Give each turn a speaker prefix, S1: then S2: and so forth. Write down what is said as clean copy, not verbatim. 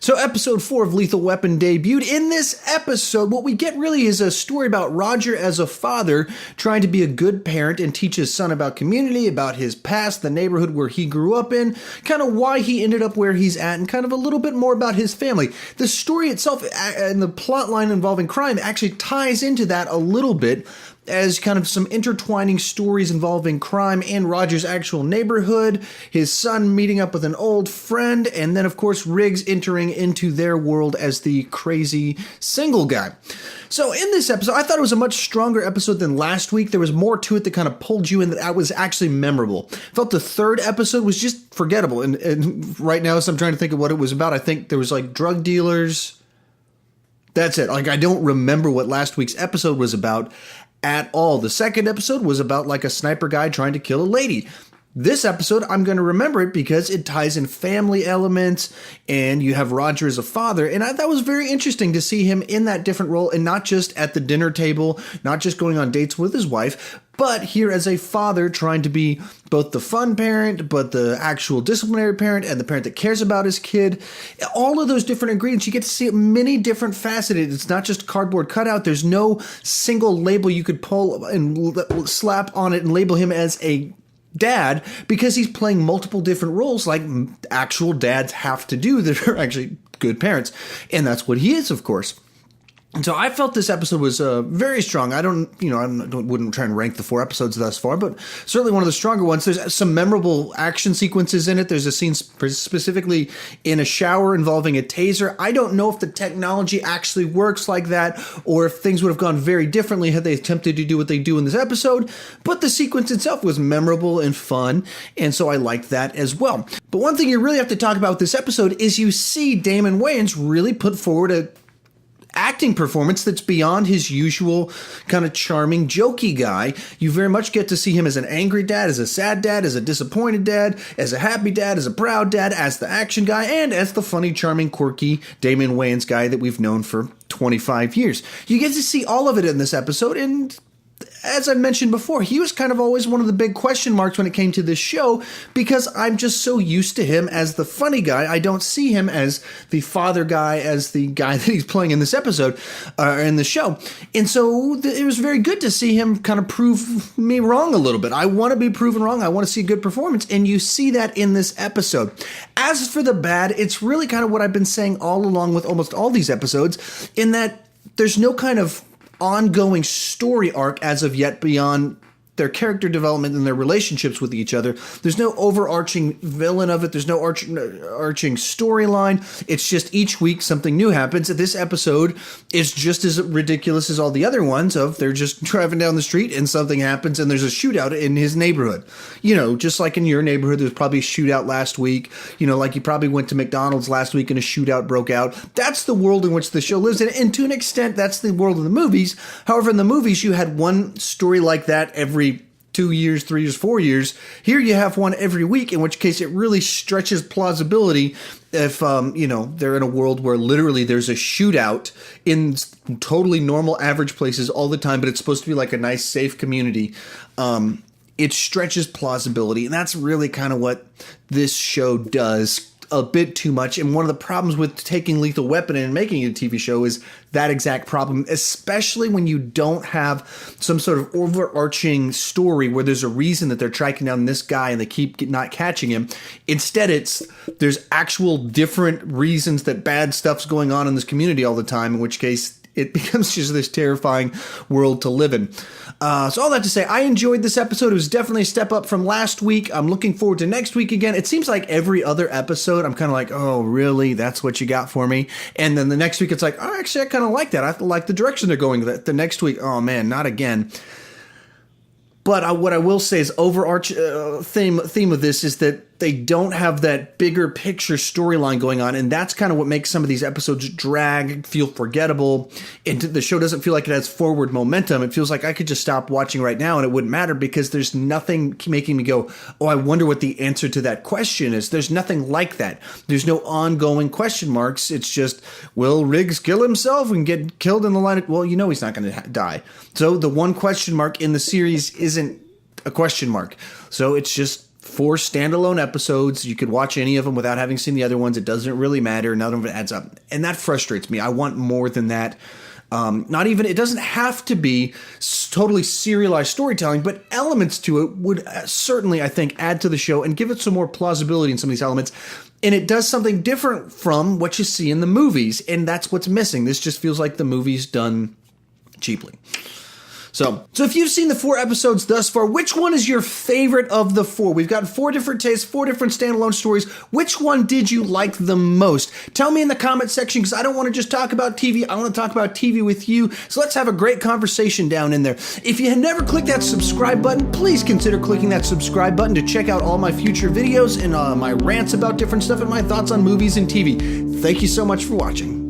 S1: So episode 4 of Lethal Weapon debuted. In this episode, what we get really is a story about Roger as a father trying to be a good parent and teach his son about community, about his past, the neighborhood where he grew up in, kind of why he ended up where he's at, and kind of a little bit more about his family. The story itself and the plot line involving crime actually ties into that a little bit, as kind of some intertwining stories involving crime and Roger's actual neighborhood, his son meeting up with an old friend, and then, of course, Riggs entering into their world as the crazy single guy. So in this episode, I thought it was a much stronger episode than last week. There was more to it that kind of pulled you in that was actually memorable. I felt the third episode was just forgettable. And right now, as I'm trying to think of what it was about, I think there was like drug dealers. That's it. Like, I don't remember what last week's episode was about at all. The second episode was about like a sniper guy trying to kill a lady. This episode, I'm going to remember it because it ties in family elements, and you have Roger as a father, and that was very interesting to see him in that different role, and not just at the dinner table, not just going on dates with his wife, but here as a father trying to be both the fun parent, but the actual disciplinary parent, and the parent that cares about his kid. All of those different ingredients, you get to see many different faceted. It's not just cardboard cutout. There's no single label you could pull and slap on it and label him as a dad, because he's playing multiple different roles like actual dads have to do that are actually good parents. And that's what he is, of course. And so I felt this episode was very strong. I wouldn't try and rank the 4 episodes thus far, but certainly one of the stronger ones. There's some memorable action sequences in it. There's a scene specifically in a shower involving a taser. I don't know if the technology actually works like that, or if things would have gone very differently had they attempted to do what they do in this episode. But the sequence itself was memorable and fun, and so I liked that as well. But one thing you really have to talk about with this episode is you see Damon Wayans really put forward a acting performance that's beyond his usual kind of charming, jokey guy. You very much get to see him as an angry dad, as a sad dad, as a disappointed dad, as a happy dad, as a proud dad, as the action guy, and as the funny, charming, quirky Damon Wayans guy that we've known for 25 years. You get to see all of it in this episode, and as I mentioned before, he was kind of always one of the big question marks when it came to this show, because I'm just so used to him as the funny guy. I don't see him as the father guy, as the guy that he's playing in this episode, in the show. And so it was very good to see him kind of prove me wrong a little bit. I want to be proven wrong. I want to see a good performance, and you see that in this episode. As for the bad, it's really kind of what I've been saying all along with almost all these episodes, in that there's no kind of ongoing story arc as of yet beyond their character development and their relationships with each other. There's no overarching villain of it. There's no arching storyline. It's just each week something new happens. This episode is just as ridiculous as all the other ones of they're just driving down the street and something happens and there's a shootout in his neighborhood. You know, just like in your neighborhood, there's probably a shootout last week. You know, like you probably went to McDonald's last week and a shootout broke out. That's the world in which the show lives in. And to an extent, that's the world of the movies. However, in the movies, you had one story like that every 2 years, 3 years, 4 years. Here you have one every week, in which case it really stretches plausibility if, they're in a world where literally there's a shootout in totally normal average places all the time, but it's supposed to be like a nice, safe community. It stretches plausibility, and that's really kind of what this show does a bit too much. And one of the problems with taking Lethal Weapon and making it a TV show is that exact problem, especially when you don't have some sort of overarching story where there's a reason that they're tracking down this guy and they keep not catching him. Instead, there's actual different reasons that bad stuff's going on in this community all the time, in which case it becomes just this terrifying world to live in. So all that to say, I enjoyed this episode. It was definitely a step up from last week. I'm looking forward to next week again. It seems like every other episode, I'm kind of like, oh, really? That's what you got for me? And then the next week, it's like, oh, actually, I kind of like that. I like the direction they're going. The next week, oh, man, not again. But what I will say is overarching theme of this is that they don't have that bigger picture storyline going on, and that's kind of what makes some of these episodes drag, feel forgettable, and the show doesn't feel like it has forward momentum. It feels like I could just stop watching right now and it wouldn't matter because there's nothing making me go, oh, I wonder what the answer to that question is. There's nothing like that. There's no ongoing question marks. It's just, will Riggs kill himself and get killed in the line of, well, you know he's not going to die. So the one question mark in the series isn't a question mark. So it's just 4 standalone episodes. You could watch any of them without having seen the other ones. It doesn't really matter. None of it adds up. And that frustrates me. I want more than that. It doesn't have to be totally serialized storytelling, but elements to it would certainly, I think, add to the show and give it some more plausibility in some of these elements. And it does something different from what you see in the movies, and that's what's missing. This just feels like the movie's done cheaply. So if you've seen the 4 episodes thus far, which one is your favorite of the 4? We've got 4 different tastes, 4 different standalone stories. Which one did you like the most? Tell me in the comment section, because I don't want to just talk about TV. I want to talk about TV with you. So let's have a great conversation down in there. If you have never clicked that subscribe button, please consider clicking that subscribe button to check out all my future videos and my rants about different stuff and my thoughts on movies and TV. Thank you so much for watching.